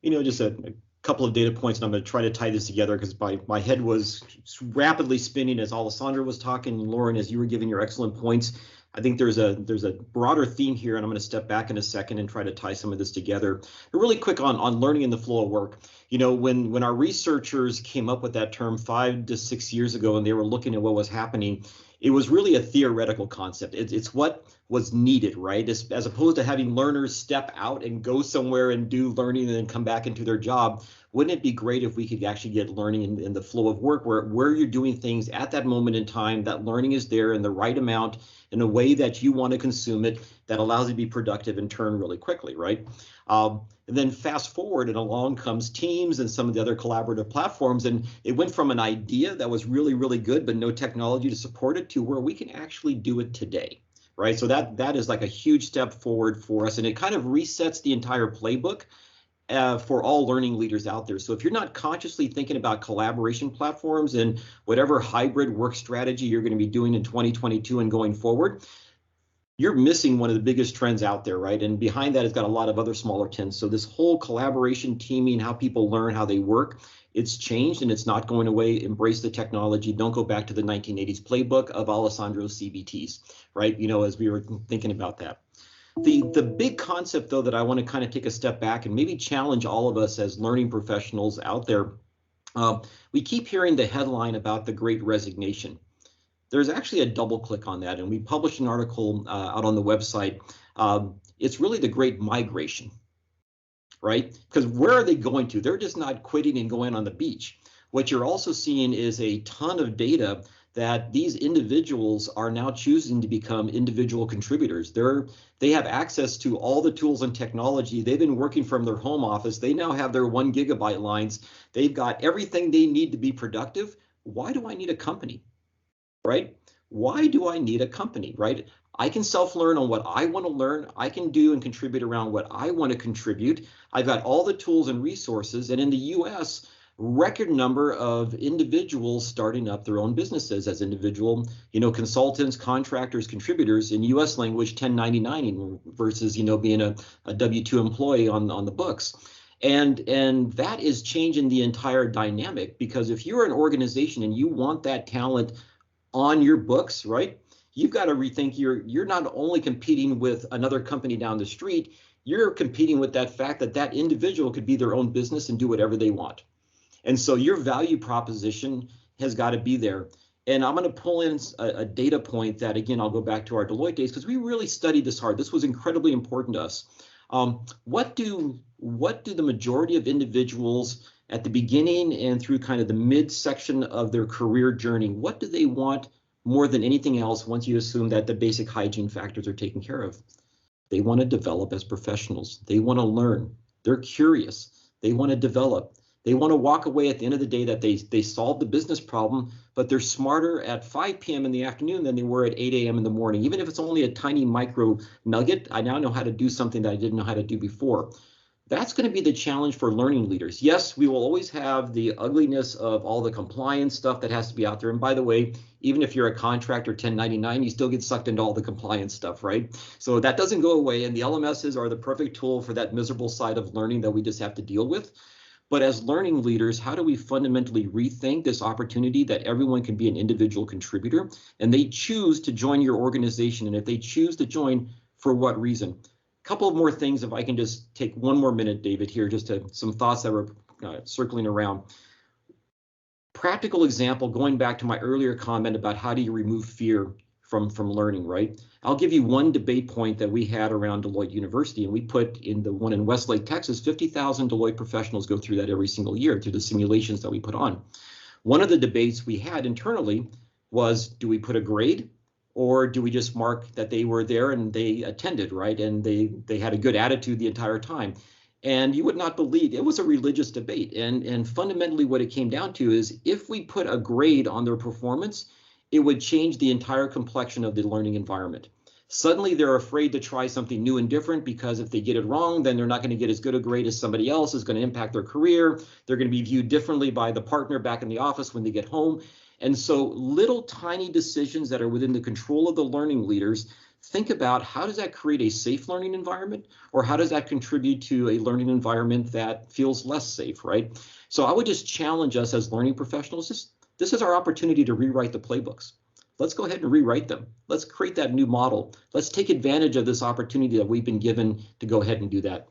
Just a couple of data points, and I'm going to try to tie this together because my head was rapidly spinning as Alessandro was talking, and Lauren, as you were giving your excellent points. I think there's a broader theme here, and I'm going to step back in a second and try to tie some of this together. But really quick on learning in the flow of work. When our researchers came up with that term 5 to 6 years ago, and they were looking at what was happening, it was really a theoretical concept. It's what was needed, right? As opposed to having learners step out and go somewhere and do learning and then come back into their job. Wouldn't it be great if we could actually get learning in the flow of work where you're doing things at that moment in time, that learning is there in the right amount, in a way that you want to consume it, that allows you to be productive and turn really quickly, right? And then fast forward and along comes Teams and some of the other collaborative platforms. And it went from an idea that was really, really good, but no technology to support it, to where we can actually do it today, right? So that is like a huge step forward for us. And it kind of resets the entire playbook for all learning leaders out there. So if you're not consciously thinking about collaboration platforms and whatever hybrid work strategy you're going to be doing in 2022 and going forward, you're missing one of the biggest trends out there, right? And behind that, it's got a lot of other smaller trends. So this whole collaboration, teaming, how people learn, how they work, it's changed and it's not going away. Embrace the technology. Don't go back to the 1980s playbook of Alessandro's CBTs, right? As we were thinking about that. The big concept, though, that I want to kind of take a step back and maybe challenge all of us as learning professionals out there. We keep hearing the headline about the Great Resignation. There's actually a double click on that, and we published an article out on the website. It's really the Great Migration, right? Because where are they going to? They're just not quitting and going on the beach. What you're also seeing is a ton of data that these individuals are now choosing to become individual contributors. They have access to all the tools and technology. They've been working from their home office. They now have their 1 gigabyte lines. They've got everything they need to be productive. Why do I need a company, right? Why do I need a company, right? I can self-learn on what I want to learn. I can do and contribute around what I want to contribute. I've got all the tools and resources. And in the US, record number of individuals starting up their own businesses as individual, consultants, contractors, contributors in US language, 1099 versus, being a W-2 employee on the books. And that is changing the entire dynamic, because if you're an organization and you want that talent on your books, right, you've got to rethink you're not only competing with another company down the street, you're competing with that fact that individual could be their own business and do whatever they want. And so your value proposition has got to be there. And I'm going to pull in a data point that, again, I'll go back to our Deloitte days, because we really studied this hard. This was incredibly important to us. What do the majority of individuals at the beginning and through kind of the midsection of their career journey, what do they want more than anything else once you assume that the basic hygiene factors are taken care of? They want to develop as professionals. They want to learn. They're curious. They want to develop. They want to walk away at the end of the day that they solved the business problem, but they're smarter at 5 p.m. in the afternoon than they were at 8 a.m. in the morning. Even if it's only a tiny micro nugget, I now know how to do something that I didn't know how to do before. That's going to be the challenge for learning leaders. Yes, we will always have the ugliness of all the compliance stuff that has to be out there. And by the way, even if you're a contractor 1099, you still get sucked into all the compliance stuff, right? So that doesn't go away. And the LMSs are the perfect tool for that miserable side of learning that we just have to deal with. But as learning leaders, how do we fundamentally rethink this opportunity that everyone can be an individual contributor and they choose to join your organization? And if they choose to join, for what reason? A couple of more things, if I can just take one more minute, David, here, just to some thoughts that were circling around. Practical example, going back to my earlier comment about how do you remove fear from learning, right? I'll give you one debate point that we had around Deloitte University, and we put in the one in Westlake, Texas, 50,000 Deloitte professionals go through that every single year through the simulations that we put on. One of the debates we had internally was, do we put a grade or do we just mark that they were there and they attended, right? And they had a good attitude the entire time. And you would not believe, it was a religious debate. And fundamentally what it came down to is if we put a grade on their performance, it would change the entire complexion of the learning environment. Suddenly they're afraid to try something new and different because if they get it wrong, then they're not going to get as good a grade as somebody else. Is going to impact their career. They're going to be viewed differently by the partner back in the office when they get home. And so little tiny decisions that are within the control of the learning leaders, think about how does that create a safe learning environment, or how does that contribute to a learning environment that feels less safe, right? So I would just challenge us as learning professionals. This is our opportunity to rewrite the playbooks. Let's go ahead and rewrite them. Let's create that new model. Let's take advantage of this opportunity that we've been given to go ahead and do that.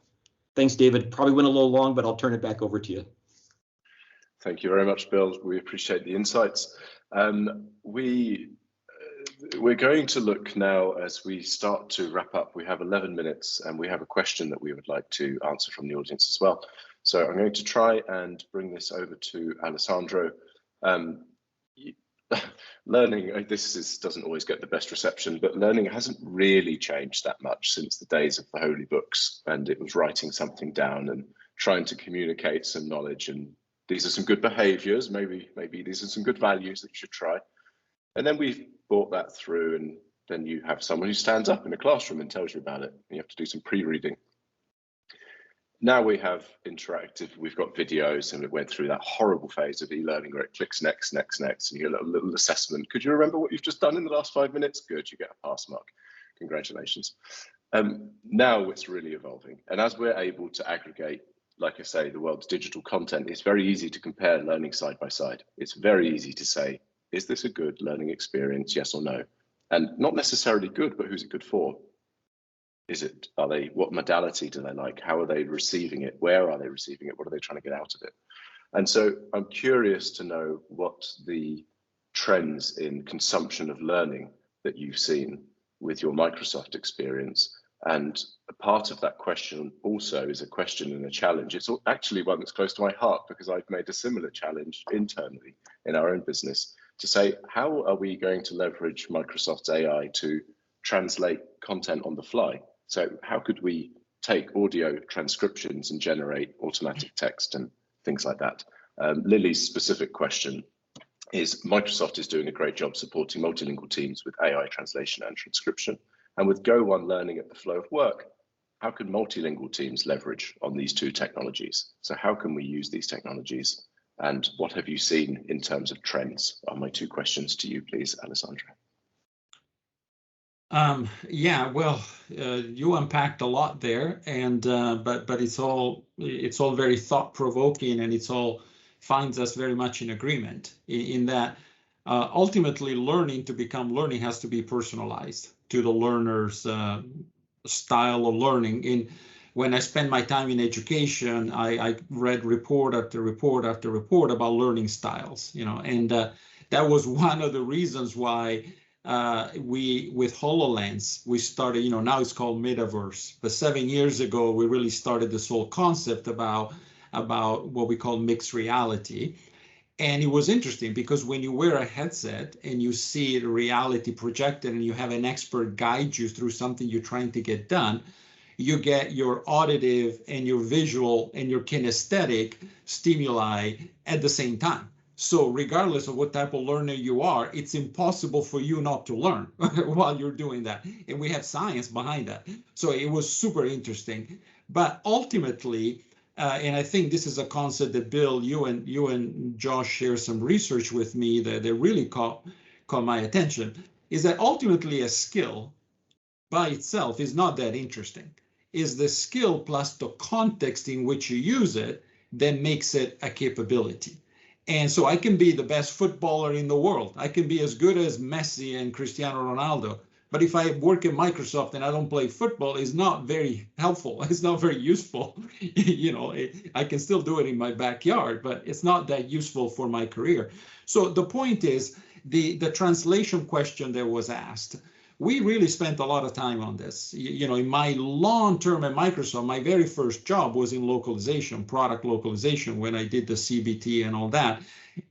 Thanks, David. Probably went a little long, but I'll turn it back over to you. Thank you very much, Bill. We appreciate the insights. We're going to look now as we start to wrap up. We have 11 minutes and we have a question that we would like to answer from the audience as well. So I'm going to try and bring this over to Alessandro. Learning, doesn't always get the best reception, but learning hasn't really changed that much since the days of the holy books, and it was writing something down and trying to communicate some knowledge, and these are some good behaviors, maybe these are some good values that you should try. And then we've brought that through, and then you have someone who stands up in a classroom and tells you about it. You have to do some pre-reading. Now we have interactive, we've got videos, and we went through that horrible phase of e-learning where it clicks next, and you get a little assessment. Could you remember what you've just done in the last 5 minutes? Good, you get a pass mark. Congratulations. Now it's really evolving. And as we're able to aggregate, like I say, the world's digital content, it's very easy to compare learning side by side. It's very easy to say, is this a good learning experience, yes or no? And not necessarily good, but who's it good for? What modality do they like? How are they receiving it? Where are they receiving it? What are they trying to get out of it? And so I'm curious to know what the trends in consumption of learning that you've seen with your Microsoft experience. And a part of that question also is a question and a challenge. It's actually one that's close to my heart because I've made a similar challenge internally in our own business to say, how are we going to leverage Microsoft's AI to translate content on the fly? So how could we take audio transcriptions and generate automatic text and things like that? Lily's specific question is Microsoft is doing a great job supporting multilingual teams with AI translation and transcription. And with Go One Learning at the flow of work, how can multilingual teams leverage on these two technologies? So how can we use these technologies? And what have you seen in terms of trends? Are my two questions to you, please, Alessandro. Yeah, well, you unpacked a lot there, and but it's all very thought-provoking, and it's all finds us very much in agreement in that ultimately learning to become learning has to be personalized to the learner's style of learning. When I spend my time in education, I read report after report after report about learning styles, and that was one of the reasons why with HoloLens, we started, now it's called Metaverse, but 7 years ago, we really started this whole concept about what we call mixed reality. And it was interesting because when you wear a headset and you see the reality projected and you have an expert guide you through something you're trying to get done, you get your auditive and your visual and your kinesthetic stimuli at the same time. So regardless of what type of learner you are, it's impossible for you not to learn while you're doing that. And we have science behind that. So it was super interesting. But ultimately, and I think this is a concept that Bill, you and Josh share some research with me that really caught my attention, is that ultimately a skill by itself is not that interesting. Is the skill plus the context in which you use it that makes it a capability. And so I can be the best footballer in the world. I can be as good as Messi and Cristiano Ronaldo. But if I work at Microsoft and I don't play football, it's not very helpful. It's not very useful. I can still do it in my backyard, but it's not that useful for my career. So the point is, the translation question that was asked, we really spent a lot of time on this. In my long term at Microsoft, my very first job was in localization, product localization, when I did the CBT and all that.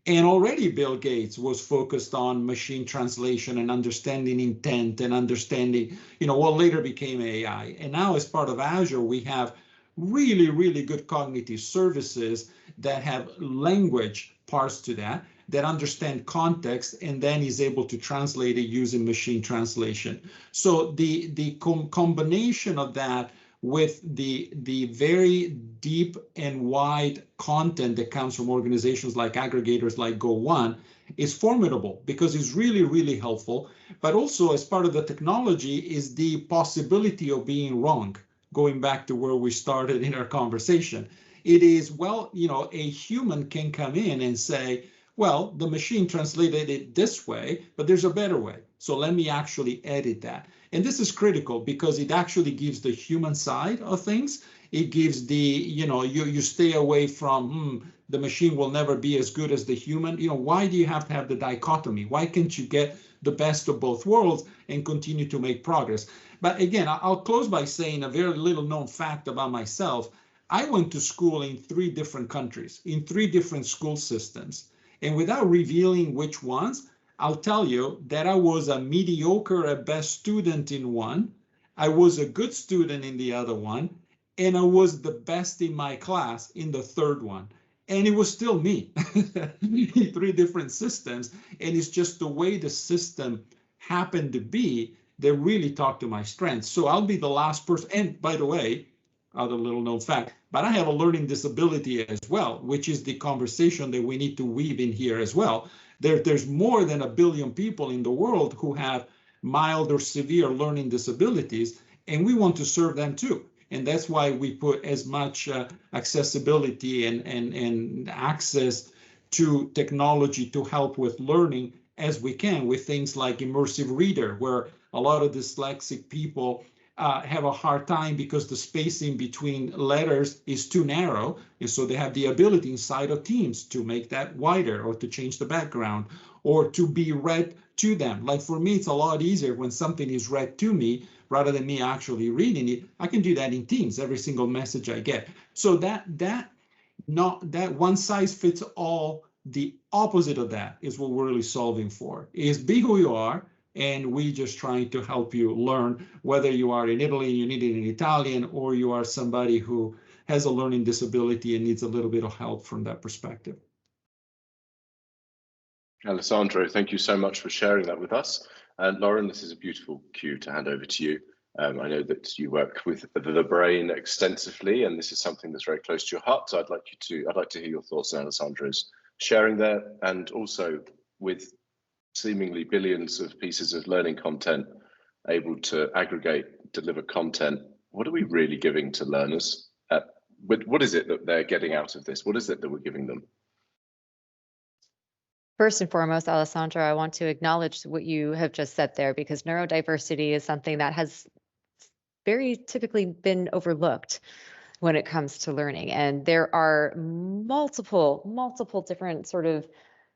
And already Bill Gates was focused on machine translation and understanding intent and understanding, what later became AI. And now as part of Azure, we have really, really good cognitive services that have language parts to that understand context and then is able to translate it using machine translation. So the combination of that with the very deep and wide content that comes from organizations like aggregators like Go1 is formidable, because it's really, really helpful. But also, as part of the technology, is the possibility of being wrong, going back to where we started in our conversation. It is, a human can come in and say, well, the machine translated it this way, but there's a better way. So let me actually edit that. And this is critical because it actually gives the human side of things. It gives you stay away from, the machine will never be as good as the human. Why do you have to have the dichotomy? Why can't you get the best of both worlds and continue to make progress? But again, I'll close by saying a very little known fact about myself. I went to school in 3 different countries, in 3 different school systems. And without revealing which ones, I'll tell you that I was a mediocre at best student in one, I was a good student in the other one, and I was the best in my class in the third one. And it was still me in 3 different systems. And it's just the way the system happened to be that really talked to my strengths. So I'll be the last person. And by the way, other little known fact, but I have a learning disability as well, which is the conversation that we need to weave in here as well. There's more than 1 billion people in the world who have mild or severe learning disabilities, and we want to serve them too. And that's why we put as much accessibility and access to technology to help with learning as we can, with things like immersive reader, where a lot of dyslexic people have a hard time because the spacing between letters is too narrow. And so they have the ability inside of Teams to make that wider, or to change the background, or to be read to them. Like for me, it's a lot easier when something is read to me rather than me actually reading it. I can do that in Teams, every single message I get. So that one size fits all, the opposite of that is what we're really solving for, is be who you are. And we just trying to help you learn, whether you are in Italy and you need it in Italian, or you are somebody who has a learning disability and needs a little bit of help from that perspective. Alessandro, thank you so much for sharing that with us. And Lauren, this is a beautiful cue to hand over to you. I know that you work with the brain extensively, and this is something that's very close to your heart. So I'd like to hear your thoughts on Alessandro's sharing there, and also with seemingly billions of pieces of learning content able to aggregate, deliver content. What are we really giving to learners? What is it that they're getting out of this? What is it that we're giving them? First and foremost, Alessandro, I want to acknowledge what you have just said there, because neurodiversity is something that has very typically been overlooked when it comes to learning. And there are multiple different sort of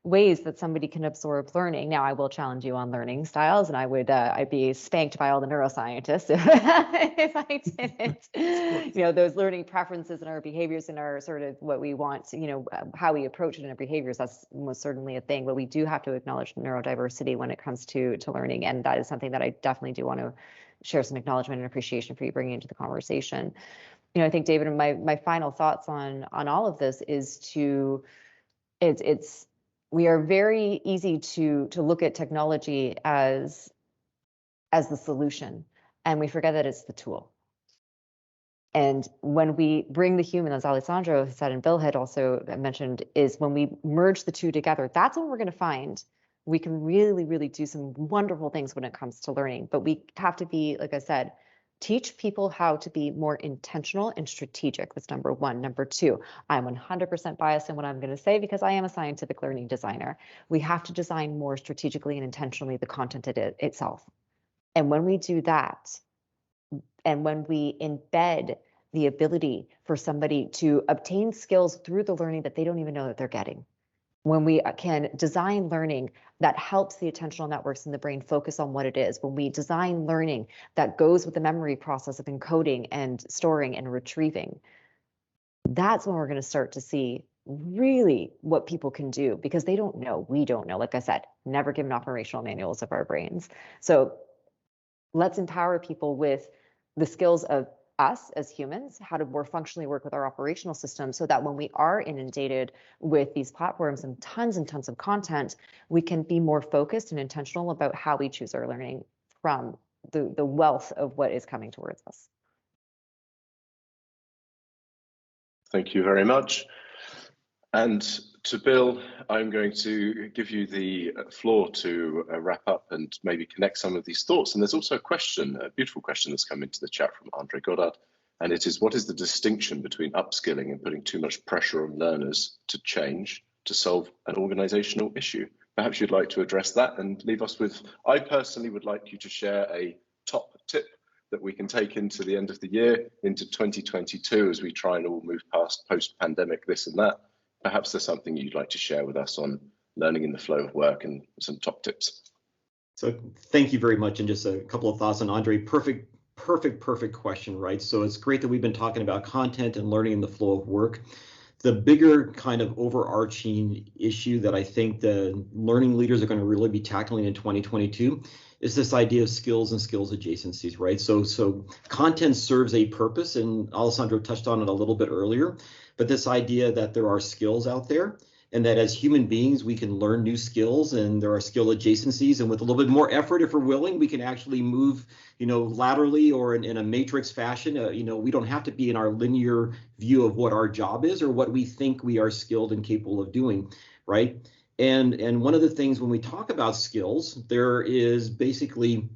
ways that somebody can absorb learning. Now, I will challenge you on learning styles, and I'd be spanked by all the neuroscientists if I didn't. Those learning preferences and our behaviors and our sort of what we want, how we approach it in our behaviors, that's most certainly a thing. But we do have to acknowledge neurodiversity when it comes to learning, and that is something that I definitely do want to share some acknowledgement and appreciation for you bringing into the conversation. I think, David, my final thoughts on all of this is we are very easy to look at technology as the solution, and we forget that it's the tool. And when we bring the human, as Alessandro said and Bill had also mentioned, is when we merge the two together, that's when we're going to find we can really, really do some wonderful things when it comes to learning. But we have to be, like I said, teach people how to be more intentional and strategic. That's number one. Number two, I'm 100% biased in what I'm going to say because I am a scientific learning designer. We have to design more strategically and intentionally the content itself. And when we do that, and when we embed the ability for somebody to obtain skills through the learning that they don't even know that they're getting, when we can design learning that helps the attentional networks in the brain focus on what it is, when we design learning that goes with the memory process of encoding and storing and retrieving, that's when we're going to start to see really what people can do, because they don't know. We don't know. Like I said, never given operational manuals of our brains. So let's empower people with the skills of us as humans, how to more functionally work with our operational system, so that when we are inundated with these platforms and tons of content, we can be more focused and intentional about how we choose our learning from the wealth of what is coming towards us. Thank you very much. And to Bill, I'm going to give you the floor to wrap up and maybe connect some of these thoughts. And there's also a question, a beautiful question that's come into the chat from Andre Goddard. And it is, what is the distinction between upskilling and putting too much pressure on learners to change to solve an organizational issue? Perhaps you'd like to address that and leave us with, I personally would like you to share a top tip that we can take into the end of the year, into 2022, as we try and all move past post-pandemic this and that. Perhaps there's something you'd like to share with us on learning in the flow of work and some top tips. So thank you very much. And just a couple of thoughts on Andre. Perfect question, right? So it's great that we've been talking about content and learning in the flow of work. The bigger kind of overarching issue that I think the learning leaders are going to really be tackling in 2022 is this idea of skills and skills adjacencies, right? So content serves a purpose, and Alessandro touched on it a little bit earlier, but this idea that there are skills out there, and that as human beings, we can learn new skills, and there are skill adjacencies, and with a little bit more effort, if we're willing, we can actually move, laterally or in a matrix fashion. We don't have to be in our linear view of what our job is or what we think we are skilled and capable of doing, right? And one of the things when we talk about skills, there is basically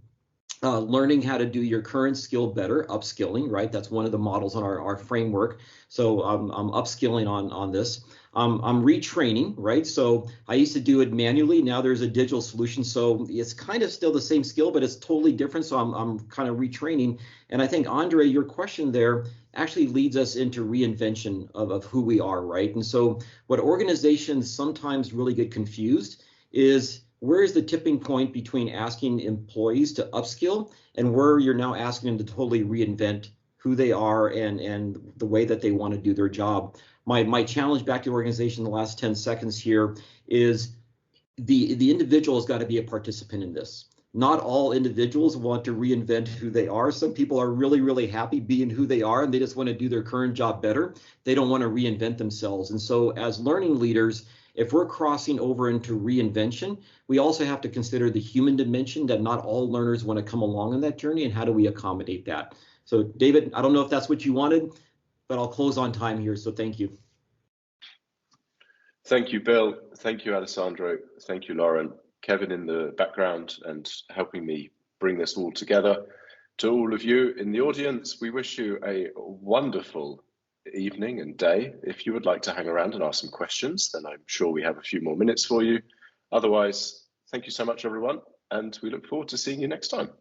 learning how to do your current skill better, upskilling, right? That's one of the models on our framework. So I'm upskilling on this. I'm retraining, right? So I used to do it manually. Now there's a digital solution. So it's kind of still the same skill, but it's totally different. So I'm kind of retraining. And I think, Andre, your question there actually leads us into reinvention of who we are, right? And so what organizations sometimes really get confused is, where is the tipping point between asking employees to upskill and where you're now asking them to totally reinvent who they are and the way that they want to do their job? My challenge back to the organization in the last 10 seconds here is the individual has got to be a participant in this. Not all individuals want to reinvent who they are. Some people are really, really happy being who they are, and they just want to do their current job better. They don't want to reinvent themselves. And so as learning leaders, if we're crossing over into reinvention, we also have to consider the human dimension, that not all learners want to come along on that journey, and how do we accommodate that? So David, I don't know if that's what you wanted, but I'll close on time here, so thank you. Thank you, Bill. Thank you, Alessandro. Thank you, Lauren. Kevin in the background and helping me bring this all together. To all of you in the audience, we wish you a wonderful evening and day. If you would like to hang around and ask some questions, then I'm sure we have a few more minutes for you. Otherwise, thank you so much, everyone, and we look forward to seeing you next time.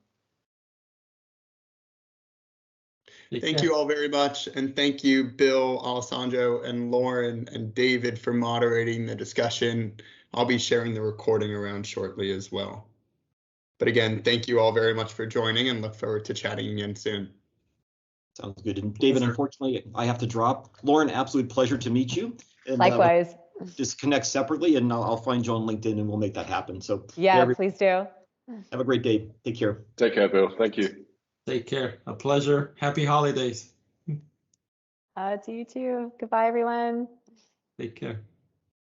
Thank you all very much. And thank you, Bill, Alessandro, and Lauren, and David for moderating the discussion. I'll be sharing the recording around shortly as well. But again, thank you all very much for joining, and look forward to chatting again soon. Sounds good. And David, unfortunately, I have to drop. Lauren, absolute pleasure to meet you. And, likewise. Just connect separately, and I'll find you on LinkedIn, and we'll make that happen. So yeah, please do. Have a great day. Take care. Take care, Bill. Thank you. Take care. A pleasure. Happy holidays. To you too. Goodbye, everyone. Take care.